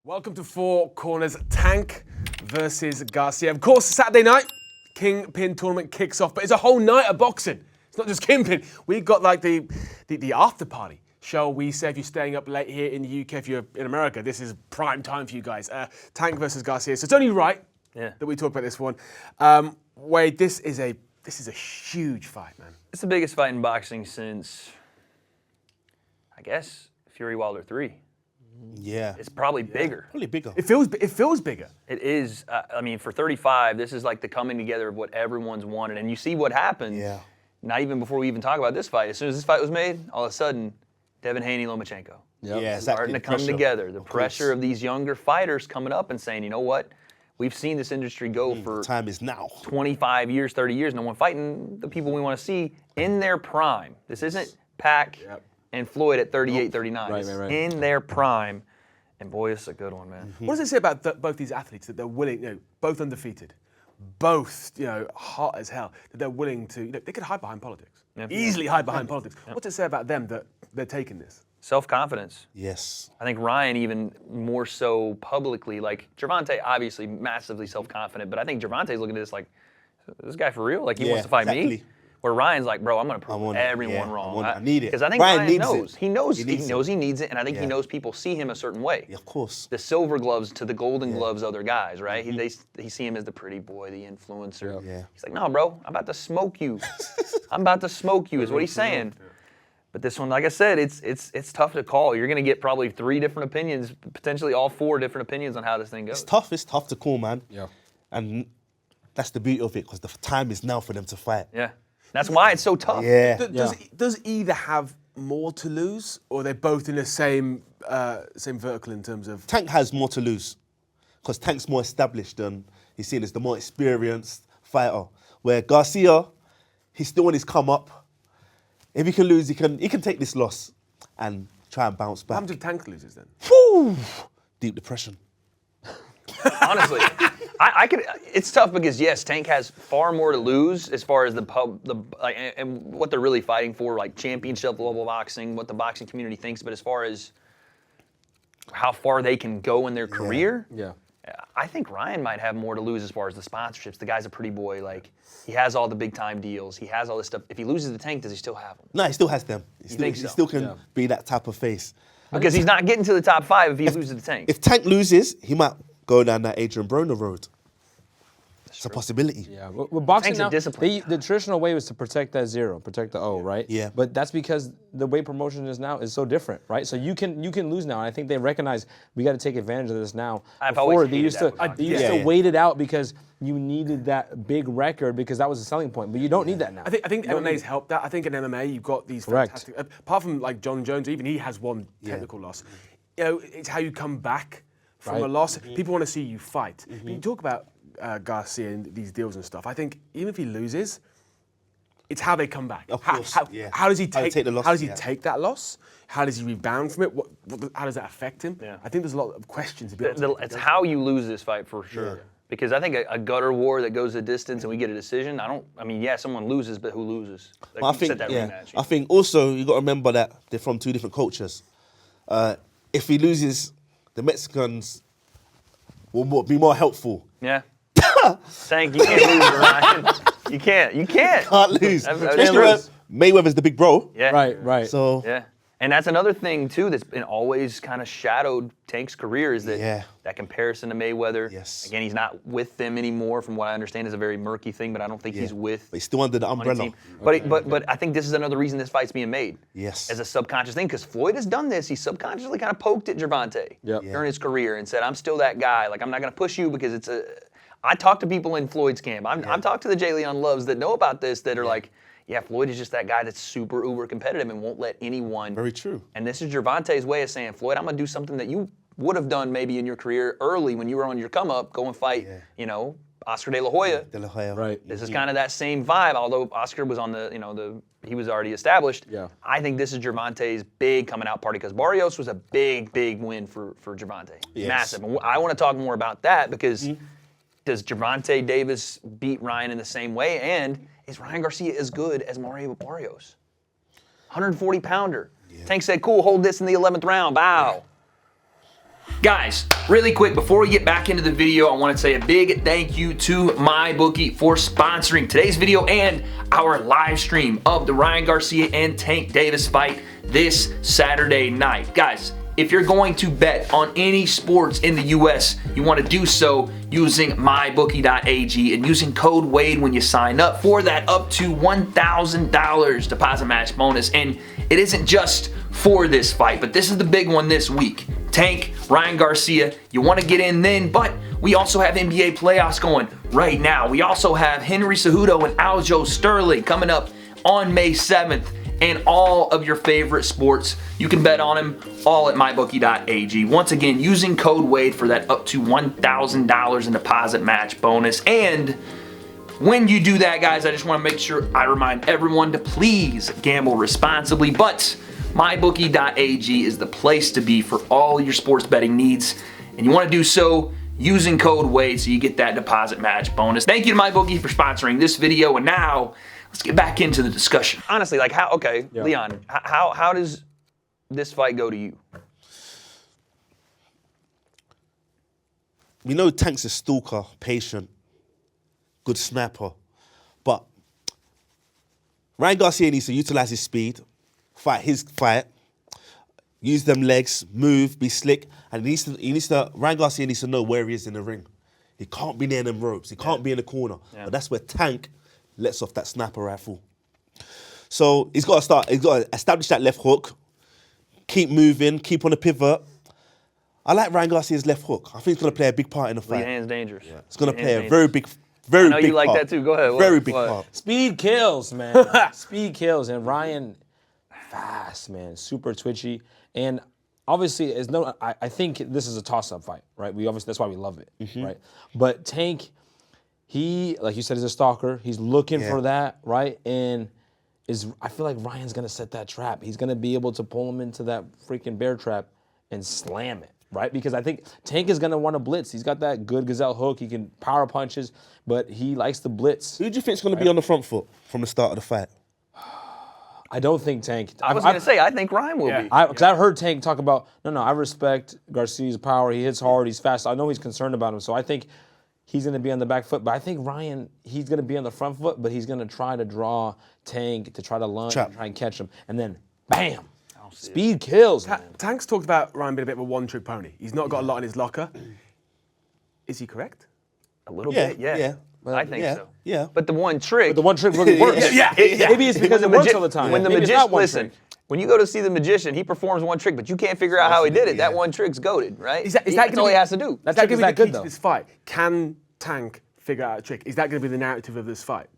Welcome to Four Corners. Tank versus Garcia. Of course, Saturday night, Kingpin tournament kicks off, but it's a whole night of boxing. It's not just Kingpin. We've got like the after party, shall we say, if you're staying up late here in the UK, if you're in America, this is prime time for you guys. Tank versus Garcia. So it's only right that we talk about this one. Wade, this is a huge fight, man. It's the biggest fight in boxing since, I guess, Fury Wilder 3. Yeah. It's probably bigger. Probably bigger. It feels bigger. It is. I mean, for 35, this is like the coming together of what everyone's wanted. And you see what happened. Yeah. Not even before we even talk about this fight. As soon as this fight was made, all of a sudden, Devin Haney, Lomachenko. Yep. Yeah, exactly. Starting to come together. The pressure of these younger fighters coming up and saying, you know what? We've seen this industry go for time is now. 25 years, 30 years. No one fighting the people we want to see in their prime. This isn't Pac and Floyd at 38, 39. Right. In their prime. And boy, it's a good one, man. What does it say about both these athletes, that they're willing, both undefeated, both, hot as hell, that they're willing to, they could hide behind politics. Easily hide behind politics. What does it say about them that they're taking this? Self-confidence. Yes. I think Ryan even more so publicly, like Gervonta obviously massively self-confident, but I think Gervonta's looking at this like, is this guy for real? Like he wants to fight me? Where Ryan's like, bro, I'm going to prove everyone wrong. I need it. Because I think Ryan knows. He knows he needs it, and I think he knows people see him a certain way. Yeah, of course. The silver gloves to the golden gloves other guys, right? He see him as the pretty boy, the influencer. Yeah. He's like, no, bro, I'm about to smoke you. I'm about to smoke you is what he's saying. But this one, like I said, it's tough to call. You're going to get probably 3 different opinions, potentially all 4 different opinions on how this thing goes. It's tough to call, man. Yeah. And that's the beauty of it, because the time is now for them to fight. Yeah. That's why it's so tough. Yeah. Does either have more to lose, or are they both in the same vertical in terms of? Tank has more to lose, because Tank's more established and he's seen as the more experienced fighter. Where Garcia, he's still on his come up. If he can lose, he can take this loss and try and bounce back. What happens if Tank loses then? Whew. Deep depression. Honestly, I could. It's tough because yes, Tank has far more to lose as far as and what they're really fighting for, like championship level boxing, what the boxing community thinks. But as far as how far they can go in their career, I think Ryan might have more to lose as far as the sponsorships. The guy's a pretty boy. Like he has all the big time deals. He has all this stuff. If he loses the Tank, does he still have them? No, he still has them. He still can be that type of face. Because he's not getting to the top 5 if he loses the Tank. If Tank loses, he might go down that Adrian Broner road. It's a possibility. Yeah, with boxing now, discipline. the traditional way was to protect that 0, protect the O, right? Yeah. But that's because the way promotion is now is so different, right? So you can lose now, and I think they recognize we got to take advantage of this now. Before they used to wait it out because you needed that big record because that was a selling point, but you don't need that now. I think MMA's helped that. I think in MMA you've got these fantastic. Apart from like John Jones, even he has one technical loss. It's how you come back from a loss. People want to see you fight. When you talk about Garcia and these deals and stuff, I think even if he loses, it's how they come back. Of course, how does he take the loss? How does he take that loss? How does he rebound from it? How does that affect him? Yeah. I think there's a lot of questions. It's how you lose this fight for sure. Yeah. Because I think a gutter war that goes the distance and we get a decision. Someone loses, but who loses? Like I think also you got to remember that they're from 2 different cultures. If he loses, the Mexicans will be more helpful. Yeah. Tank, you can't lose, Ryan. You can't. Can't lose. Mayweather's the big bro. Yeah. Right. So yeah. And that's another thing too that's been always kind of shadowed Tank's career is that that comparison to Mayweather. Yes. Again, he's not with them anymore. From what I understand, is a very murky thing, but I don't think he's with. But he's still under the umbrella. But I think this is another reason this fight's being made. Yes. As a subconscious thing, because Floyd has done this. He subconsciously kind of poked at Gervonta during his career and said, "I'm still that guy. Like I'm not going to push you because it's a." I talk to people in Floyd's camp. I've talked to the Jay Leon Loves that know about this that are like, yeah, Floyd is just that guy that's super uber competitive and won't let anyone. Very true. And this is Gervonta's way of saying, Floyd, I'm gonna do something that you would have done maybe in your career early when you were on your come up, go and fight, Oscar De La Hoya. De La Hoya. Right. This is kind of that same vibe, although Oscar was on he was already established. Yeah. I think this is Gervonta's big coming out party because Barrios was a big win for Gervonta. Yes. Massive. And I want to talk more about that because does Gervonta Davis beat Ryan in the same way? And is Ryan Garcia as good as Mario Barrios? 140-pounder. Yeah. Tank said, cool, hold this in the 11th round. Bow. Guys, really quick, before we get back into the video, I want to say a big thank you to MyBookie for sponsoring today's video and our live stream of the Ryan Garcia and Tank Davis fight this Saturday night. Guys, if you're going to bet on any sports in the US, you want to do so using mybookie.ag and using code WADE when you sign up for that up to $1,000 deposit match bonus. And it isn't just for this fight, but this is the big one this week. Tank, Ryan Garcia, you want to get in then, but we also have NBA playoffs going right now. We also have Henry Cejudo and Aljo Sterling coming up on May 7th, and all of your favorite sports. You can bet on them all at mybookie.ag. Once again, using code WADE for that up to $1,000 in deposit match bonus. And when you do that, guys, I just want to make sure I remind everyone to please gamble responsibly, but mybookie.ag is the place to be for all your sports betting needs, and you want to do so using code WADE so you get that deposit match bonus. Thank you to MyBookie for sponsoring this video, and now let's get back into the discussion. Honestly, like Leon, how does this fight go to you? We know Tank's a stalker, patient, good snapper, but Ryan Garcia needs to utilize his speed, fight his fight, use them legs, move, be slick, and Ryan Garcia needs to know where he is in the ring. He can't be near them ropes. He can't be in the corner. Yeah. But that's where Tank lets off that sniper rifle. So he's got to establish that left hook, keep moving, keep on the pivot. I like Ryan Garcia's left hook. I think it's going to play a big part in the fight. Lead hand's dangerous. Yeah. It's going to play a very big part. I know you like that too. Go ahead. Very big part. Speed kills, man. Speed kills. And Ryan, fast, man. Super twitchy. And obviously, I think this is a toss-up fight, right? That's why we love it, right? But Tank, he, like you said, is a stalker. He's looking for that, right? And I feel like Ryan's going to set that trap. He's going to be able to pull him into that freaking bear trap and slam it, right? Because I think Tank is going to want to blitz. He's got that good gazelle hook. He can power punches, but he likes to blitz. Who do you think is going to be on the front foot from the start of the fight? I don't think Tank. I was going to say, I think Ryan will be. Because I've heard Tank talk about, I respect Garcia's power. He hits hard. He's fast. I know he's concerned about him. So I think he's going to be on the back foot. But I think Ryan, he's going to be on the front foot, but he's going to try to draw Tank to try to lunge and try and catch him. And then, bam. Speed kills, man. Tank's talked about Ryan being a bit of a one-trick pony. He's not got a lot in his locker. Is he correct? A little bit, yeah. I think so. Yeah. But the one trick really works. Yeah. Maybe it's because it works all the time. When the Maybe magician, listen, when you go to see the magician, he performs one trick, but you can't figure out how he did it. That one trick's goated, right? That's all he has to do. That's going to be the key to this fight. Can Tank figure out a trick? Is that going to be the narrative of this fight?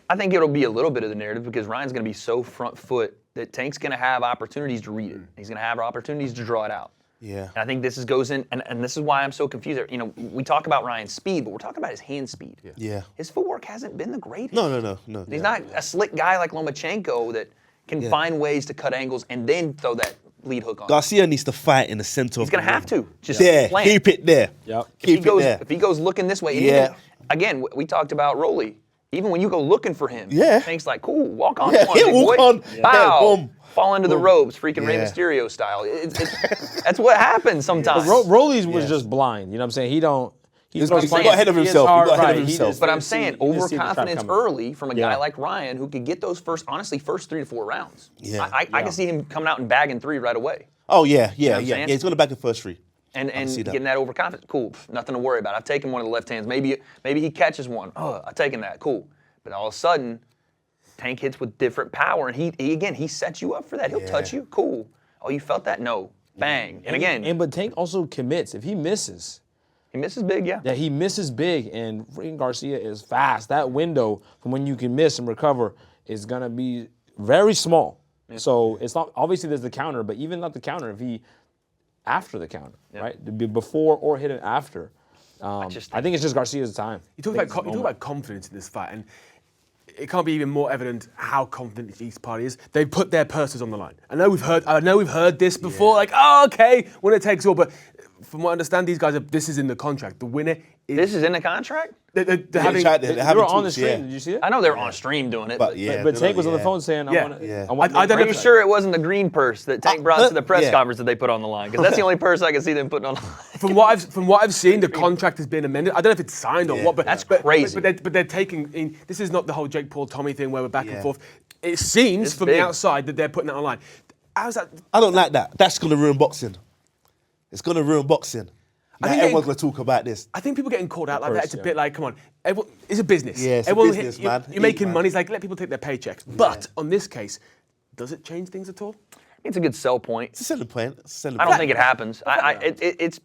I think it'll be a little bit of the narrative because Ryan's going to be so front foot that Tank's going to have opportunities to read it. He's going to have opportunities to draw it out. Yeah. And I think this goes in, and this is why I'm so confused. We talk about Ryan's speed, but we're talking about his hand speed. Yeah. His footwork hasn't been the greatest. No. He's not a slick guy like Lomachenko that can find ways to cut angles and then throw that lead hook on. Garcia needs to fight in the center of the ring. He's going to have to. Just plant. Keep it there. Yep. If he goes looking this way, and even, again, we talked about Rolly. Even when you go looking for him, Tank's like, cool, walk on one, he'll big walk boy. on. Bow. Boom. Fall into the ropes, freaking Rey Mysterio style. That's what happens sometimes. Rolly was just blind. You know what I'm saying? He got ahead of himself. He got ahead of himself. But I'm saying overconfidence early from a guy like Ryan who could get those first 3 to 4 rounds. Yeah. I can see him coming out and bagging 3 right away. Oh, yeah. Yeah, He's going to bag the first 3. And getting that overconfidence, cool, nothing to worry about. I've taken one of the left hands. Maybe he catches one. I've taken that, cool. But all of a sudden, Tank hits with different power, and he sets you up for that. He'll touch you, cool. Oh, you felt that? No, bang. And again, but Tank also commits. If he misses, big, yeah. Yeah, he misses big, and freaking Garcia is fast. That window from when you can miss and recover is gonna be very small. Yeah. So it's not obviously there's the counter, but even not the counter if he after the counter, right? Before or hit it after. I think it's just Garcia's time. You talk about confidence in this fight, and it can't be even more evident how confident each party is. They put their purses on the line. I know we've heard this before, like, oh, okay, winner takes all, but from what I understand, these guys this is in the contract. The winner is. This is in the contract? They're having. They're They having were on the talks, stream. yeah. Did you see it? I know they're on stream doing it, But yeah, But they're Tank not- was on the yeah. phone saying, Yeah. I want to. Yeah. I don't Are know. you sure it wasn't the green purse that Tank brought to the press yeah. conference that they put on the line? Because that's the only purse I can see them putting on the line. From what I've seen, the contract has been amended. I don't know if it's signed or Yeah. what, but That's crazy. But they're taking. This is not the whole Jake Paul Tommy thing where we're back and Yeah. forth. It seems It's from big. the outside that they're putting that online. How's that? I don't like that. That's gonna ruin boxing. It's gonna ruin boxing. Now think everyone's gonna talk about this. I think people getting called out like that. It's a yeah. bit like, come on, it's a business. Yeah, it's a Everyone, business, you're, man. You're making Man. money. It's like let people take their paychecks. But on this case, does it change things at all? It's a good sell point. It's a selling point. It's a selling I don't point. think it happens.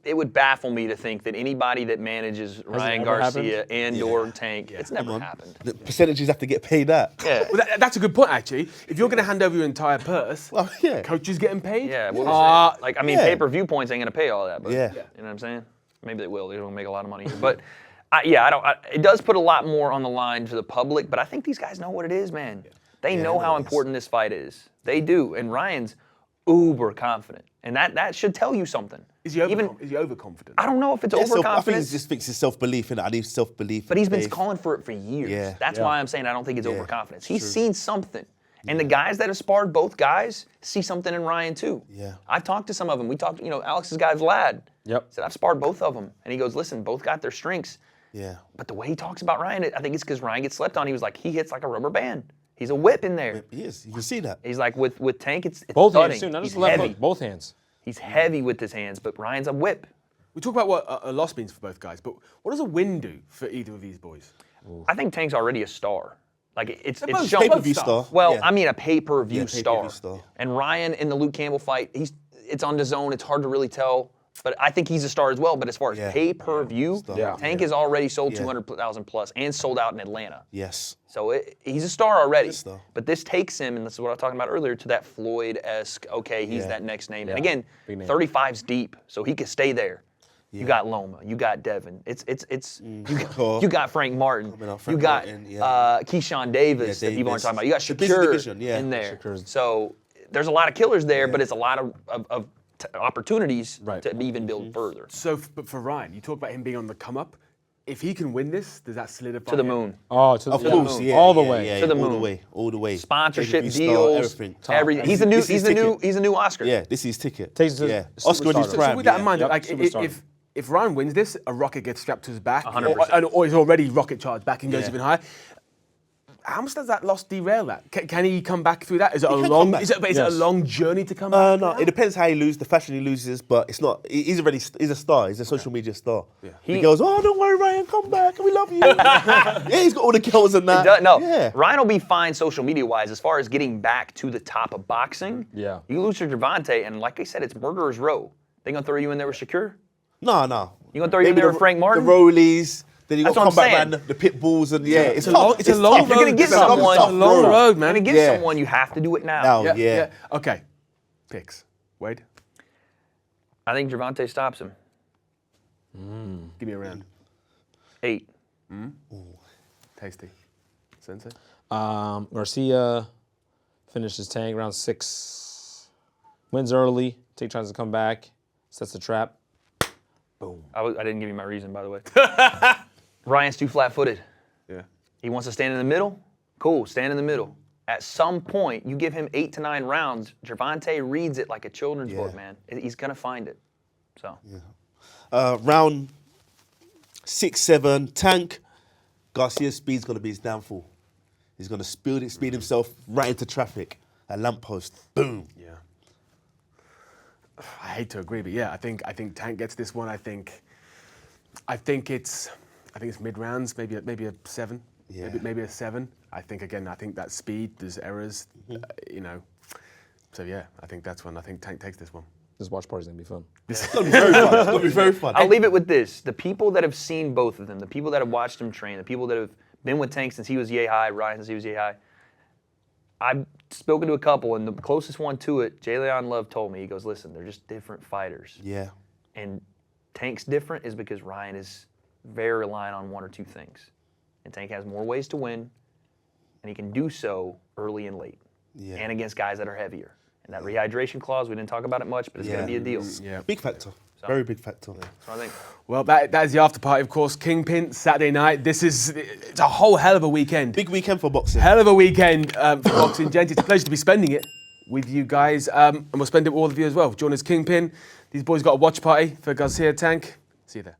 It would baffle me to think that anybody that manages Ryan ever Garcia happened? and or Tank, it's never Come on. happened. The percentages have to get paid out. Yeah. Well, that's a good point, actually. If you're going to hand over your entire purse, Well, yeah. coaches getting paid. Yeah, what was it? Like, I mean, yeah. pay-per-view points ain't gonna pay all that, but Yeah. you know what I'm saying? Maybe they will. They don't make a lot of money, but it does put a lot more on the line to the public. But I think these guys know what it is, man. They know how important this fight is. They do, and Ryan's uber confident, and that should tell you something. Is he overconfident? I don't know if it's I think overconfidence. he just thinks it's self-belief, and I need self-belief. But he's been faith. calling for it for years. Yeah. That's Yeah. why I'm saying I don't think it's Yeah. overconfidence. He's seen something. And the guys that have sparred both guys see something in Ryan too. Yeah. I've talked to some of them. We talked, Alex's guy Vlad. Yep. Said I've sparred both of them. And he goes, listen, both got their strengths. Yeah. But the way he talks about Ryan, I think it's because Ryan gets slept on. He was like, he hits like a rubber band. He's a whip in there. He is. You can see that. He's like, with Tank, it's Both thudding. hands too, not just He's left heavy. hook, both hands. He's heavy with his hands, but Ryan's a whip. We talk about what a loss means for both guys, but what does a win do for either of these boys? I think Tank's already a star. Like it's both shown. Pay-per-view stars. star. Well, Yeah. I mean a pay-per-view Yeah, star. pay-per-view star. And Ryan in the Luke Campbell fight, it's on DAZN. It's hard to really tell, but I think he's a star as well. But as far as Yeah. pay-per-view, Yeah. Tank has already sold Yeah. 200,000 plus and sold out in Atlanta. Yes. So he's a star already. He's a star. But this takes him, and this is what I was talking about earlier, to that Floyd-esque. Okay, he's Yeah. that next name. Yeah. And again, Big name. 35's deep, so he could stay there. You got Loma, you got Devin. You got Frank Martin. Coming up, You Frank got Martin, yeah. Keyshawn Davis that people aren't Davis. talking about. You got The busy Shakur division, yeah. in there. Shakur's- So there's a lot of killers there, but it's a lot of opportunities Right. to even build further. So, but for Ryan, you talk about him being on the come up. If he can win this, does that solidify To the him? moon. Oh, to the Of course, yeah. all the yeah, way. Yeah, To the all moon. the way. All the way. Sponsorship Pay-per-view star, deals, everything. everything. This He's is his ticket. He's a new Oscar. Yeah, this is his ticket. Takes it to yeah. the Oscar in his superstar. So prime. with that yeah. in mind, Yep, like superstar. if Ryan wins this, a rocket gets strapped to his back, 100%. or he's already rocket charged back and goes Yeah. even higher. How much does that loss derail that? Can he come back through that? Is it a He can long? come back. Is it a Yes. long journey to come back? No, it depends how he loses, the fashion he loses, but it's not. He's a star. He's a social media star. Yeah. He goes, oh, don't worry, Ryan, come back, we love you. Yeah, he's got all the girls and that. No, Yeah. Ryan will be fine social media wise as far as getting back to the top of boxing. Yeah. You lose to Gervonta, and like I said, it's murderer's row. They gonna throw you in there with Shakur? No. You gonna throw you in Maybe there with Frank Martin? The Rollies. Then you got That's to what come I'm back saying. around the pit bulls and yeah, it's a long- tough. it's a long tough. If you're gonna get road. someone, It's a long road, man. Gonna get Yeah. someone, you have to do it now. Now, Yeah, yeah. Okay. Picks. Wade, I think Gervonta stops him. give me a round. 8. Tasty. Sensei. Garcia finishes Tank round 6. Wins early. Tank tries to come back. Sets the trap. I didn't give you my reason, by the way. Ryan's too flat-footed. Yeah. He wants to stand in the middle. Cool, stand in the middle. At some point, you give him 8 to 9 rounds. Gervonta reads it like a children's book, man. He's gonna find it. So. Round 6, 7, Tank. Garcia's speed's going to be his downfall. He's going to speed himself right into traffic. A lamppost. Boom. Yeah. I hate to agree, but yeah, I think Tank gets this one. I think it's mid rounds, maybe a 7, Yeah. maybe a 7. I think that speed, there's errors, So yeah, I think that's one. I think Tank takes this one. This watch party's gonna be fun. It's going to be very fun. It's going to be very fun. I'll leave it with this. The people that have seen both of them, the people that have watched him train, the people that have been with Tank since he was yay high, Ryan since he was yay high, I've spoken to a couple, and the closest one to it, Jay Leon Love told me, he goes, listen, they're just different fighters. Yeah. And Tank's different is because Ryan is very reliant on 1 or 2 things. And Tank has more ways to win, and he can do so early and late, Yeah. and against guys that are heavier. And that rehydration clause, we didn't talk about it much, but it's going to be a deal. Yeah. Big factor. Very big factor. So I think. Well, that is the after party, of course. Kingpin, Saturday night. It's a whole hell of a weekend. Big weekend for boxing. Hell of a weekend for boxing, gents. It's a pleasure to be spending it with you guys. And we'll spend it with all of you as well. Join us, Kingpin. These boys got a watch party for Garcia Tank. See you there.